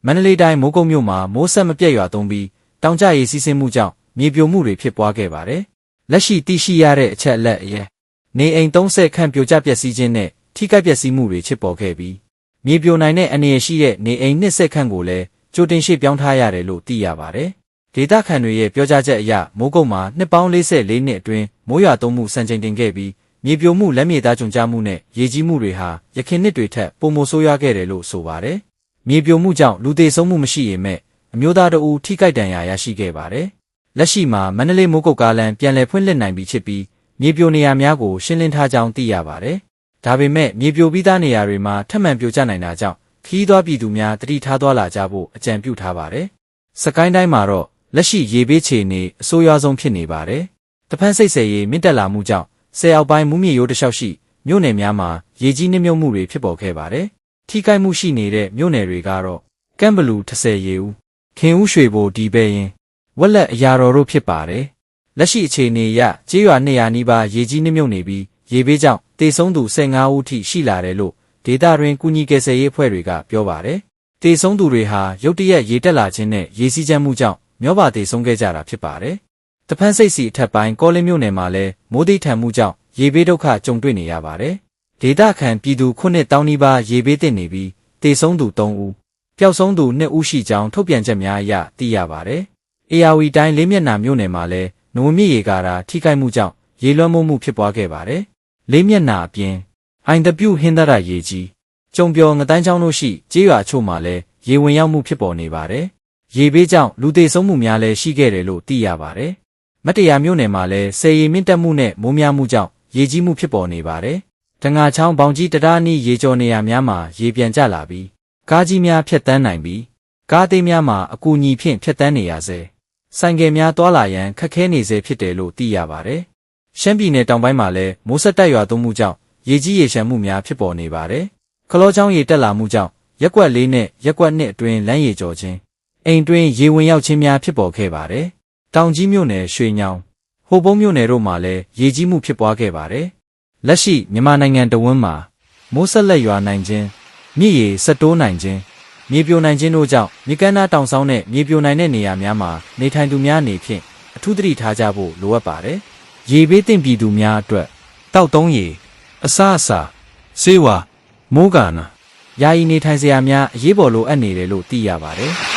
မန္တလေးတိုင်းမိုးကုတ်မြို့မှာမိုးဆက်မပြတ်ရွာသွန်းပြီးတောင်ကျရေစီးဆင်းမှုကြောင့်မြေပြိုမှုတွေဖြစ်ပွားခဲ့ပါတယ်။လက်ရှိသိရှိရတဲ့အချက်အလက်အရနေအိမ်30ခန့်ပြိုကျပျက်စီးခြင်းနဲ့ထိခိုက်ပျက်စီးမှုတွေဖြစ်ပေါ်ခဲ့ပြီးမြေပြိုနိုင်တဲ့အနေရရှိတဲ့နေအိမ်20ခန့်ကိုလည်းကြိုတင်ရှေ့ပြောင်းထားရတယ်လို့သိရပါတယ်။ဒေသခံတွေရဲ့ပြောကြားချက်အရမိုးကုတ်မှာနှစ်ပေါင်း44နှစ်အတွင်းမိုးရွာသွန်းမှုစံချိန်တင်ခဲ့ပြီးမြေပြိုမှုလက်မြေသားကျုံကျမှုနဲ့ရေကြီးမှုတွေဟာယခင်နှစ်တွေထက်ပိုမိုဆိုးရွားခဲ့တယ်လို့ဆိုပါတယ်။မြေပြိုမှုကြောင့်လူသေဆုံးမှုမရှိပေမဲ့အမျိုးသားတအူထိခိုက်ဒဏ်ရာရရှိခဲ့ပါတယ်။လက်ရှိမှာမန္တလေးမိုးကုတ်ကားလမ်းပြန်လည်ဖွင့်လှစ်နိုင်ပြီဖြစ်ပြီးမြေပြိုနေရာများကိုရှင်းလင်းထားကြောင်းသိရပါတယ်။ဒါပေမဲ့မြေပြိုပြီးသားနေရာတွေမှာထပ်မံပြိုကျနိုင်တာကြောင့်ခရီးသွားပြည်သူများတတိထားသွားလာကြဖို့အကြံပြုထားပါတယ်။စကိုင်းတိုင်းမှာတော့လက်ရှိရေဘေးခြေအနေအဆိုးရွားဆုံးဖြစ်နေပါတယ်။တဖန်စိတ်ဆယ်ရေမြင့်တက်လာမှုကြောင့်ဆယ်အောက်ပိုင်းမူးမြေရိုးတစ်လျှောက်ရှိမြို့နယ်များမှာရေကြီးနှိမ့်မြုပ်မှုတွေဖြစ်ပေါ်ခဲ့ပါတယ်။ထိခိုက်မှုရှိနေတဲ့မြို့နယ်တွေကတော့ကမ်းဘလူ10ရေဦးခင်ဦးရွှေဘိုဒီပဲရင်ဝက်လက်အရာတော်တို့ဖြစ်ပါတယ်။လက်ရှိအခြေအနေအရကျေးရွာ200နီးပါးရေကြီးနှိမ့်မြုပ်နေပြီးရေဘေးကြောင့်သေဆုံးသူ15ဦးထိရှိလာတယ်လို့ဒေသတွင်းကုညီကယ်ဆယ်ရေးအဖွဲ့တွေကပြောပါတယ်။သေဆုံးသူတွေဟာရုတ်တရက်ရေတက်လာခြင်းနဲ့ရေစီးကျန်းမှုကြောင့်မျောပါသေဆုံးခဲ့ကြတာဖြစ်ပါတယ်။တဖန်စိတ်စီအထက်ပိုင်းကောလင်းမြို့နယ်မှာလည်းမိုးတိတ်ထန်မှုကြောင့်ရေဘေးဒုက္ခကြုံတွေ့နေရပါတယ်။ဒေသခံပြည်သူ9000နီးပါးရေဘေးသင့်နေပြီးသေဆုံးသူ3ဦးပျောက်ဆုံးသူ2ဦးရှိကြောင်းထုတ်ပြန်ချက်များအရသိရပါတယ်။ ARတိုင်းလေးမျက်နှာမြို့နယ်မှာလည်းနဝမြရေကာတာထိခိုက်မှုကြောင့်ရေလွှမ်းမိုးမှုဖြစ်ပွားခဲ့ပါတယ်။လေးမျက်နှာအပြင်အိုင်တပြုဟင်းသာရေကြီးကျုံပြော်ငတိုင်းချောင်းတို့ရှိကျေးရွာချို့မှာလည်းရေဝင်ရောက်မှုဖြစ်ပေါ်နေပါတယ်။ရေဘေးကြောင့်လူသေဆုံးမှုများလည်းရှိခဲ့တယ်လို့သိရပါတယ်။မတရားမြို့နယ်မှာလည်းဆယ်ရီမြင့်တက်မှုနဲ့မိုးများမှုကြောင့်ရေကြီးမှုဖြစ်ပေါ်နေပါတယ်။တငါချောင်းဘောင်ကြီးတရနီးရေကျော်နေရာများမှာရေပြန်ကျလာပြီးကားကြီးများဖြတ်တန်းနိုင်ပြီးကားသေးများမှာအကူအညီဖြင့်ဖြတ်တန်းနေရစေ။ဆိုင်ကယ်များတွာလာရန်ခက်ခဲနေစေဖြစ်တယ်လို့သိရပါတယ်။ရှမ်းပြည်နယ်တောင်ပိုင်းမှာလည်းမိုးဆက်တက်ရွာသွန်းမှုကြောင့်ရေကြီးရေရှမ်းမှုများဖြစ်ပေါ်နေပါတယ်။ခလောချောင်းရေတက်လာမှုကြောင့်ရက်ကွက်4နဲ့ရက်ကွက်2အတွင်းလမ်းရေကျော်ခြင်းအိမ်တွင်းရေဝင်ရောက်ခြင်းများဖြစ်ပေါ်ခဲ့ပါတယ်။တောင်ကြီးမြို့နယ်ရွှေညောင်ဟိုပုံးမြို့နယ်တို့မှာလည်းရေကြီးမှုဖြစ်ပွားခဲ့ပါတယ်။လက်ရှိမြန်မာနိုင်ငံတဝန်းမှာမိုးဆက်လက်ရွာနိုင်ခြင်းမြစ်ရေဆက်တိုးနိုင်ခြင်းမြေပြိုနိုင်ခြင်းတို့ကြောင့်မြေကမ်းနားတောင်ဆောင်နဲ့မြေပြိုနိုင်တဲ့နေရာများမှာနေထိုင်သူများအနေဖြင့်အထူးသတိထားကြဖို့လိုအပ်ပါတယ်။ရေဘေးသင့်ပြည်သူများအတွက်တောက်သုံးရေအစားအစာဆေးဝါးမိုးကာနာယာယီနေထိုင်စရာများအရေးပေါ်လိုအပ်နေတယ်လို့သိရပါတယ်။